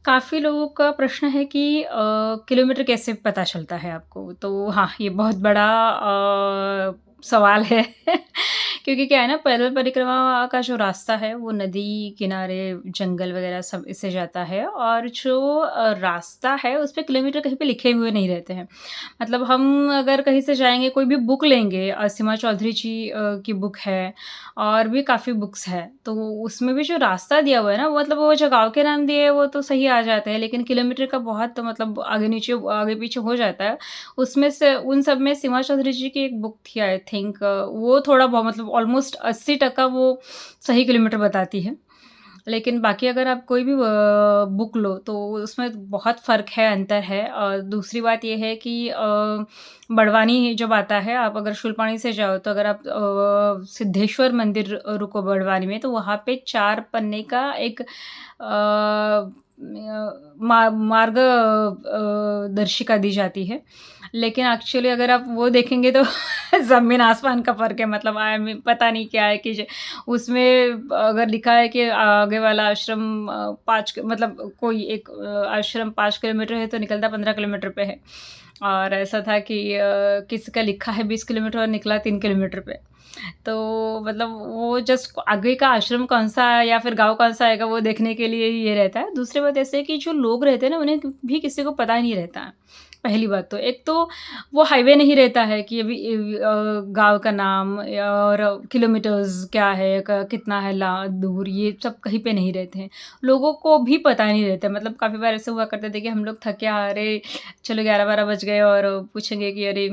काफ़ी लोगों का प्रश्न है कि किलोमीटर कैसे पता चलता है आपको? तो हाँ, ये बहुत बड़ा सवाल है क्योंकि क्या है ना पैदल परिक्रमा का जो रास्ता है वो नदी किनारे, जंगल वगैरह सब इससे जाता है और जो रास्ता है उस पे किलोमीटर कहीं पे लिखे हुए नहीं रहते हैं। मतलब हम अगर कहीं से जाएँगे कोई भी बुक लेंगे सीमा चौधरी जी की बुक है और भी काफ़ी बुक्स हैं। तो उसमें भी जो रास्ता दिया हुआ है ना वो मतलब वो जगहों के नाम दिए हैं वो तो सही आ जाते हैं, लेकिन किलोमीटर का बहुत मतलब आगे-नीचे आगे-पीछे हो जाता है। उसमें से उन सब में सीमा चौधरी जी की एक बुक थी आई थिंक वो थोड़ा बहुत मतलब ऑलमोस्ट 80% वो सही किलोमीटर बताती है। लेकिन बाकी अगर आप कोई भी बुक लो तो उसमें बहुत फ़र्क है, अंतर है और दूसरी बात ये है कि बड़वानी जब आता है, आप अगर शूलपाणी से जाओ तो अगर आप सिद्धेश्वर मंदिर रुको बड़वानी में तो वहाँ पे 4 पन्ने का एक मार्ग दर्शिका दी जाती है। लेकिन एक्चुअली अगर आप वो देखेंगे तो ज़मीन आसमान का फ़र्क है मतलब आई मीन पता नहीं क्या है कि उसमें अगर लिखा है कि आगे वाला आश्रम 5 मतलब कोई एक आश्रम 5 किलोमीटर है तो निकलता 15 किलोमीटर पे है। और ऐसा था कि किसी का लिखा है 20 किलोमीटर और निकला 3 किलोमीटर पे। तो मतलब वो जस्ट आगे का आश्रम कौन-सा है या फिर गाँव कौन-सा आएगा वो देखने के लिए ही ये रहता है। दूसरी बात ऐसे है कि जो लोग रहते हैं ना उन्हें भी किसी को पता ही नहीं रहता है। पहली बात तो। एक तो वो हाईवे नहीं रहता है कि अभी गाँव का नाम और किलोमीटर्स क्या है, क कितना है ला दूर ये सब कहीं पे नहीं रहते हैं। लोगों को भी पता नहीं रहता मतलब काफ़ी बार ऐसे हुआ करते थे कि हम लोग थके-हारे चलो 11-12 बज गए और पूछेंगे कि अरे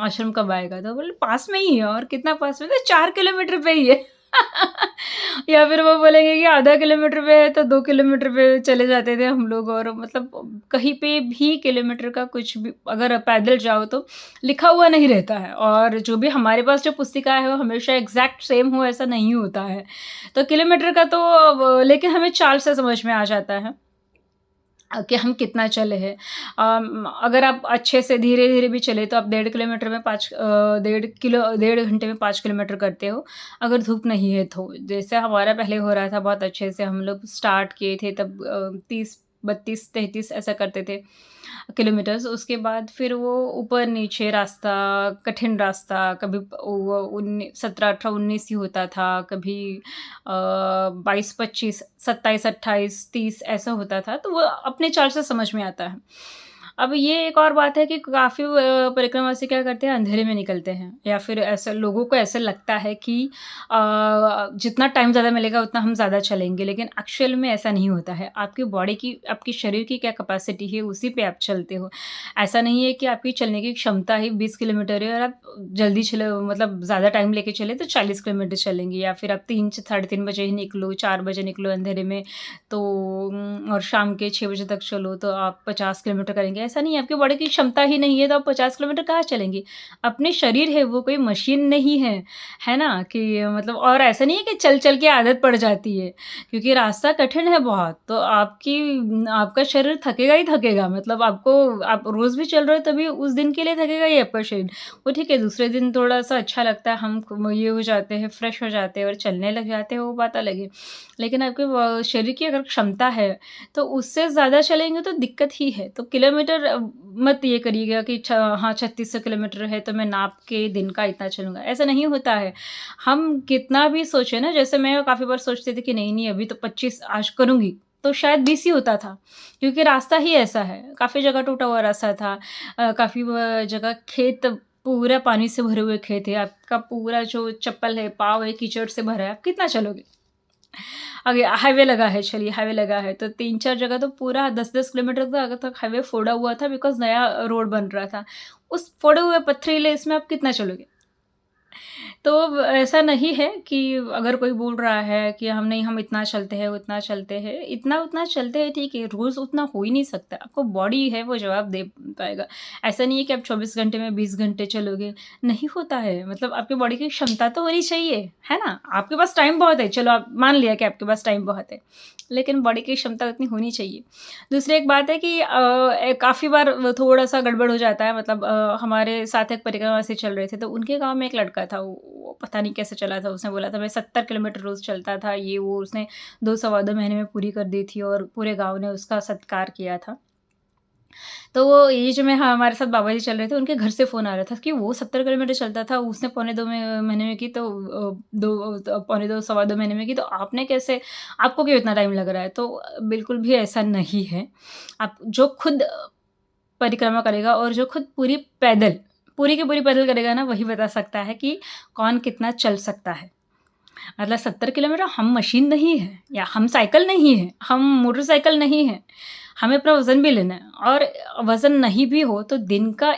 आश्रम कब आएगा? तो बोले पास में ही है और कितना पास में? तो 4 किलोमीटर पे ही है। या फिर वो बोलेंगे कि आधा किलोमीटर पे है तो 2 किलोमीटर पे चले जाते थे हम लोग और मतलब कहीं पे भी किलोमीटर का कुछ भी अगर पैदल जाओ तो लिखा हुआ नहीं रहता है और जो भी हमारे पास जो पुस्तिका है वो हमेशा एग्ज़ैक्ट सेम हो ऐसा नहीं होता है। तो किलोमीटर का तो लेकिन हमें चाल से समझ में आ जाता है। कि हम कितना चले हैं। अगर आप अच्छे से धीरे-धीरे भी चले तो आप डेढ़ किलोमीटर में डेढ़ घंटे में 5 किलोमीटर करते हो, अगर धूप नहीं है तो। जैसे हमारा पहले हो रहा था बहुत अच्छे से हम लोग स्टार्ट किए थे तब 30, 32, 33 ऐसा करते थे किलोमीटर्स। उसके बाद फिर वो ऊपर-नीचे रास्ता, कठिन रास्ता, कभी वो 17, 18, 19 ही होता था, कभी 22, 25, 27, 28, 30 ऐसा होता था, तो वो अपने चाल से समझ में आता है। अब ये एक और बात है कि काफ़ी परिक्रमा से क्या करते हैं, अंधेरे में निकलते हैं या फिर ऐसा लोगों को ऐसा लगता है कि जितना टाइम ज़्यादा मिलेगा उतना हम ज़्यादा चलेंगे, लेकिन एक्चुअल में ऐसा नहीं होता है। आपकी बॉडी की, आपके शरीर की क्या कैपेसिटी है, उसी पे आप चलते हो। ऐसा नहीं है कि आपकी चलने की क्षमता ही 20 किलोमीटर है और आप जल्दी चले मतलब ज़्यादा टाइम लेके चले तो 40 किलोमीटर चलेंगे या फिर आप 3 साढ़े 3 बजे ही निकलो, 4 बजे निकलो अंधेरे में तो और शाम के 6 बजे तक चलो तो आप 50 किलोमीटर करेंगे। ऐसा नहीं है, आपकी बॉडी की क्षमता ही नहीं है तो आप 50 किलोमीटर कहाँ चलेंगे? अपने शरीर है वो कोई मशीन नहीं है ना? कि मतलब और ऐसा नहीं है कि चल-चल के आदत पड़ जाती है, क्योंकि रास्ता कठिन है बहुत तो आपका शरीर थकेगा ही थकेगा मतलब आप रोज़ भी चल रहे हो तभी उस दिन के लिए थकेगा ही आपका शरीर। वो ठीक है दूसरे दिन थोड़ा-सा अच्छा लगता है, हम ये हो जाते हैं, फ्रेश हो जाते हैं और चलने लग जाते हैं वो बात अलग है। लेकिन आपके शरीर की अगर क्षमता है, तो उससे ज़्यादा चलेंगे तो दिक्कत ही है। तो किलोमीटर मत ये करिएगा कि हाँ 3600 किलोमीटर है तो मैं नाप के दिन का इतना चलूँगा, ऐसा नहीं होता है। हम कितना भी सोचे ना जैसे मैं काफ़ी बार सोचती थी कि नहीं-नहीं अभी तो 25 आज करूँगी, तो शायद 20 ही होता था, क्योंकि रास्ता ही ऐसा है। काफ़ी जगह टूटा हुआ रास्ता था काफ़ी जगह खेत पूरा पानी से भरे हुए खेत है, आपका पूरा जो चप्पल है, पाँव है, कीचड़ से भरा है, आप कितना चलोगे? आगे हाईवे लगा है चलिए हाईवे लगा है तो 3-4 जगह तो पूरा 10-10 किलोमीटर तक हाईवे फोड़ा हुआ था बिकॉज़ नया रोड बन रहा था। उस फोड़े हुए पथरीले इसमें आप कितना चलोगे? तो ऐसा नहीं है कि अगर कोई बोल रहा है कि हम नहीं हम इतना चलते हैं, उतना चलते हैं, इतना-उतना चलते हैं ठीक है, रोज़ उतना हो ही नहीं सकता। आपको बॉडी है वो जवाब दे पाएगा। ऐसा नहीं है कि आप 24 घंटे में 20 घंटे चलोगे, नहीं होता है। मतलब आपकी बॉडी की क्षमता तो होनी चाहिए, है ना? आपके पास टाइम बहुत है, चलो आप मान लिया कि आपके पास टाइम बहुत है, लेकिन बॉडी की क्षमता उतनी होनी चाहिए। दूसरी एक बात है कि काफ़ी बार थोड़ा-सा गड़बड़ हो जाता है मतलब हमारे साथ एक परिक्रमा से चल रहे थे, तो उनके गाँव में एक लड़का था, वो पता नहीं कैसे चला था, उसने बोला था मैं 70 किलोमीटर रोज़ चलता था, ये वो उसने 2 सवा 2 महीने में पूरी कर दी थी और पूरे गाँव ने उसका सत्कार किया था। तो वो ये जो मैं हाँ, हमारे साथ बाबा जी चल रहे थे, उनके घर से फ़ोन आ रहा था कि वो 70 किलोमीटर चलता था, उसने पौने 2 महीने में की तो 2 पौने 2 सवा 2 महीने में की, तो आपने कैसे आपको क्यों इतना टाइम लग रहा है? तो बिल्कुल भी ऐसा नहीं है। आप जो खुद परिक्रमा करेगा और जो खुद पूरी की पूरी पैदल करेगा ना, वही बता सकता है कि कौन कितना चल सकता है। मतलब 70 किलोमीटर हम मशीन नहीं हैं या हम साइकिल नहीं हैं, हम मोटरसाइकिल नहीं हैं। हमें अपना वज़न भी लेना है और वज़न नहीं भी हो तो दिन का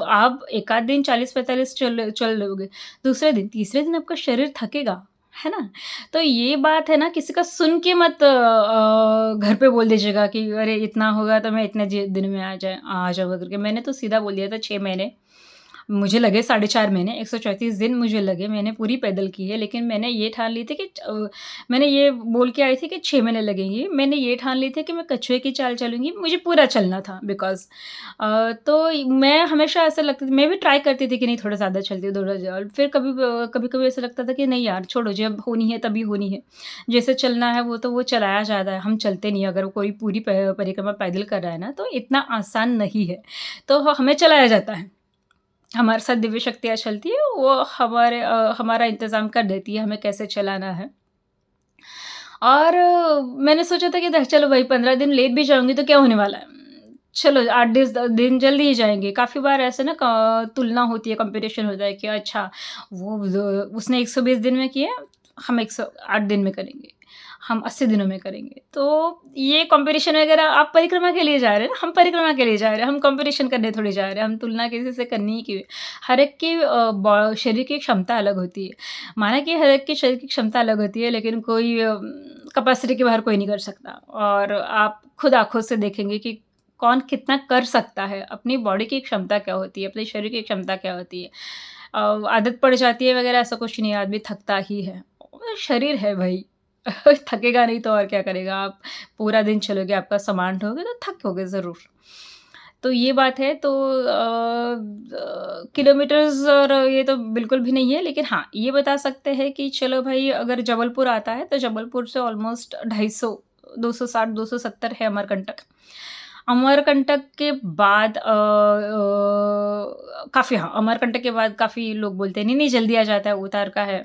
आप एकाध दिन 40-45 चल चल लोगे, दूसरे दिन, तीसरे दिन आपका शरीर थकेगा, है ना? तो ये बात है ना किसी का सुन के मत घर पे बोल दीजिएगा कि अरे इतना होगा तो मैं इतने दिन में आ जाऊँगा करके। मैंने तो सीधा बोल दिया था 6 महीने। मुझे लगे 4.5 महीने, 134 दिन मुझे लगे, मैंने पूरी पैदल की है, लेकिन मैंने ये ठान ली थी कि मैंने ये बोल के आई थी कि 6 महीने लगेंगे। मैंने ये ठान ली थी कि मैं कछुए की चाल चलूँगी, मुझे पूरा चलना था बिकॉज़ तो मैं हमेशा ऐसा लगता था मैं भी ट्राई करती थी कि नहीं थोड़ा ज़्यादा चलती हूँ, थोड़ा ज फिर कभी-कभी ऐसा लगता था कि नहीं यार छोड़ो जब होनी है तभी होनी है। जैसे चलना है वो तो वो चलाया जाता है, हम चलते नहीं अगर कोई पूरी परिक्रमा पैदल कर रहा है ना, तो इतना आसान नहीं है। तो हमें चलाया जाता है। हमारे साथ दिव्य शक्तियाँ चलती हैं, वो हमारा इंतज़ाम कर देती है, हमें कैसे चलाना है। और मैंने सोचा था कि द चलो भाई 15 दिन लेट भी जाऊँगी तो क्या होने वाला है। चलो 8 दिन जल्दी ही जाएँगे। काफ़ी बार ऐसे ना तुलना होती है, कॉम्पिटिशन होता है कि अच्छा वो उसने 120 दिन में किया, हम 108 दिन में करेंगे, हम 80 दिनों में करेंगे। तो ये कॉम्पिटिशन वगैरह आप परिक्रमा के लिए जा रहे हैं ना, हम परिक्रमा के लिए जा रहे हैं, हम कॉम्पिटिशन करने थोड़ी जा रहे हैं, हम तुलना किसी से करनी ही क्यों है। हर एक की शरीर की क्षमता अलग होती है। माना कि हर एक के शरीर की क्षमता अलग होती है, लेकिन कोई कैपेसिटी के बाहर कोई नहीं कर सकता और आप खुद आँखों से देखेंगे कि कौन कितना कर सकता है, अपनी बॉडी की क्षमता क्या होती है, अपने शरीर की क्षमता क्या होती है। आदत पड़ जाती है वगैरह ऐसा कुछ नहीं है, आदमी थकता ही है। शरीर है भई, थकेगा नहीं तो और क्या करेगा। आप पूरा दिन चलोगे, आपका सामान ढोगे तो थकोगे ज़रूर। तो ये बात है तो किलोमीटर्स और ये तो बिल्कुल भी नहीं है, लेकिन हाँ, ये बता सकते हैं कि चलो भाई अगर जबलपुर आता है, तो जबलपुर से ऑलमोस्ट 250 260-270 है अमरकंटक। अमरकंटक के बाद काफ़ी हाँ, अमरकंटक के बाद काफ़ी लोग बोलते हैं, नहीं-नहीं जल्दी आ जाता है, उतार का है।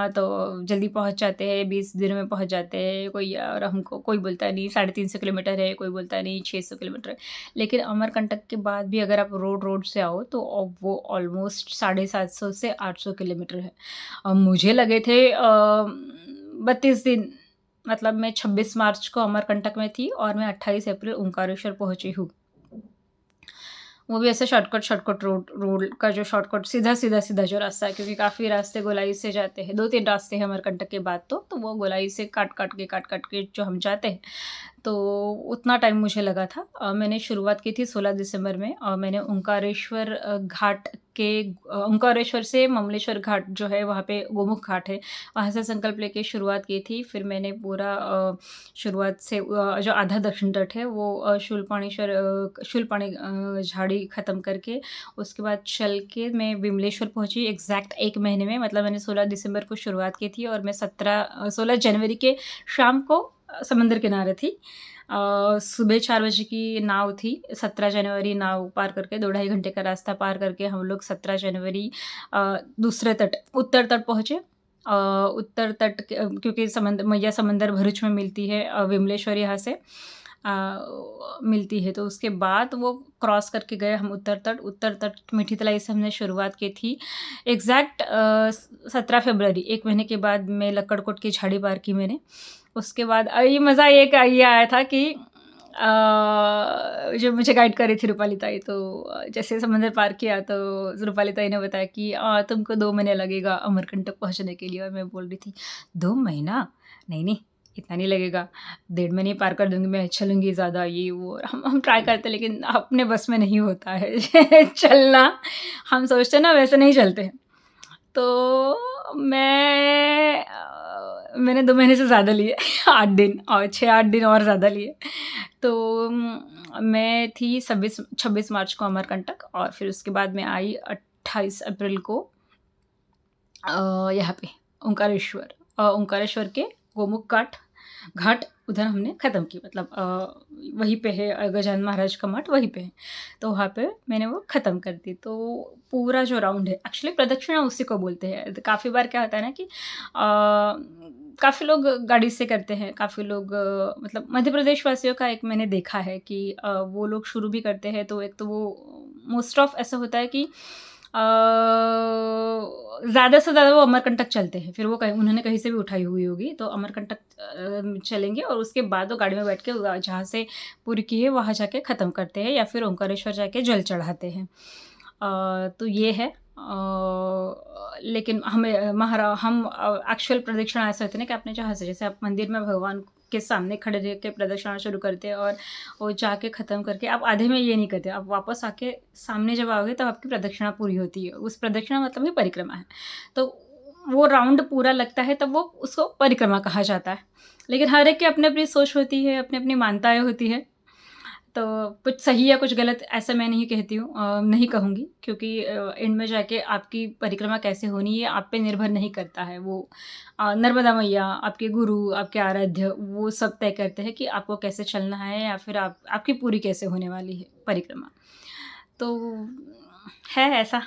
तो जल्दी पहुँच जाते हैं, 20 दिनों में पहुँच जाते हैं। कोई और हमको कोई बोलता है नहीं 350 किलोमीटर है, कोई बोलता है नहीं 600 किलोमीटर है। लेकिन अमरकंटक के बाद भी अगर आप रोड से आओ तो वो ऑलमोस्ट 750 से 800 किलोमीटर है। मुझे लगे थे 32 दिन मतलब मैं 26 मार्च को अमरकंटक में थी और मैं 28 अप्रैल ओंकारेश्वर पहुँची हूँ। वो भी ऐसे शॉर्टकट रोड का जो शॉर्टकट सीधा जो रास्ता है क्योंकि काफ़ी रास्ते गोलाई से जाते हैं, 2-3 रास्ते हैं अमरकंटक के बाद तो वो गोलाई से काट के जो हम जाते हैं, तो उतना टाइम मुझे लगा था। मैंने शुरुआत की थी 16 दिसंबर में और मैंने ओंकारेश्वर घाट के ओंकारेश्वर से ममलेश्वर घाट जो है वहाँ पे गोमुख घाट है, वहाँ से संकल्प लेके शुरुआत की थी। फिर मैंने पूरा शुरुआत से जो आधा दक्षिण तट है वो शूलपाणी झाड़ी ख़त्म करके उसके बाद चल के मैं विमलेश्वर पहुँची एग्ज़ैक्ट 1 महीने में मतलब मैंने 16 दिसंबर को शुरुआत की थी और मैं 16 जनवरी के शाम को समंदर किनारे थी। सुबह 4 बजे की नाव थी, 17 जनवरी नाव पार करके 2 ढाई घंटे का रास्ता पार करके हम लोग 17 जनवरी दूसरे तट उत्तर तट पहुँचे। उत्तर तट क्योंकि मैया समंदर भरूच में मिलती है विमलेश्वर यहाँ से मिलती है, तो उसके बाद वो क्रॉस करके गए हम उत्तर तट मीठी तलाई से हमने शुरुआत की थी। एग्ज़ैक्ट 17 फ़रवरी 1 महीने के बाद मैं लक्कड़कोट की झाड़ी पार की मैंने। उसके बाद ये मज़ा ये आया था कि जो मुझे गाइड कर रही थी रूपाली ताई तो जैसे समंदर पार किया तो रूपाली ताई ने बताया कि तुमको 2 महीने लगेगा अमरकंटक पहुँचने के लिए और मैं बोल रही थी 2 महीना? नहीं, इतना नहीं लगेगा, 1.5 महीने पार कर दूँगी मैं, चलूँगी ज़्यादा ये वो और हम ट्राई करते लेकिन अपने बस में नहीं होता है चलना। हम सोचते हैं ना वैसे नहीं चलते हैं। तो मैंने 2 महीने से ज़्यादा लिए 8 दिन और 6-8 दिन और ज़्यादा लिए। तो मैं थी 26 मार्च को अमरकंटक और फिर उसके बाद मैं आई 28 अप्रैल को यहाँ पे ओंकारेश्वर, ओंकारेश्वर के गोमुख घाट उधर हमने ख़त्म की, मतलब वहीं पे है, गजानन महाराज का मठ वहीं पे है। तो वहाँ पे मैंने वो ख़त्म कर दी। तो पूरा जो राउंड है, एक्चुअली प्रदक्षिणा उसी को बोलते हैं। काफ़ी बार क्या होता है ना कि काफ़ी लोग गाड़ी से करते हैं, काफ़ी लोग मतलब मध्य प्रदेश वासियों का एक मैंने देखा है कि वो लोग शुरू भी करते हैं, तो एक तो वो मोस्ट ऑफ ऐसा होता है कि ज़्यादा से ज़्यादा वो अमरकंटक चलते हैं, फिर वो कहीं उन्होंने कहीं से भी उठाई हुई होगी, तो अमरकंटक चलेंगे और उसके बाद वो गाड़ी में बैठ के जहाँ से पूरी की है वहाँ जाके ख़त्म करते हैं या फिर ओंकारेश्वर जाके जल चढ़ाते हैं। तो ये है। लेकिन हमें हम एक्चुअल प्रदक्षिणा ऐसे होते हैं ना कि आपने जहाँ से, जैसे आप मंदिर में भगवान के सामने खड़े रह के प्रदक्षिणा शुरू करते हैं और वो जाके ख़त्म करके आप आधे में ये नहीं करते, आप वापस आके सामने जब आओगे तब आपकी प्रदक्षिणा पूरी होती है। उस प्रदक्षिणा मतलब ही परिक्रमा है। तो वो राउंड पूरा लगता है तब वो उसको परिक्रमा कहा जाता है। लेकिन हर एक की अपनी-अपनी सोच होती है, अपनी-अपनी मान्यताएँ होती हैं। तो कुछ सही या कुछ गलत ऐसा मैं नहीं कहती हूँ, नहीं कहूँगी, क्योंकि एंड में जाके आपकी परिक्रमा कैसे होनी है आप पे निर्भर नहीं करता है। वो नर्मदा मैया, आपके गुरु, आपके आराध्य वो सब तय करते हैं कि आपको कैसे चलना है या फिर आपकी पूरी कैसे होने वाली है परिक्रमा। तो है ऐसा।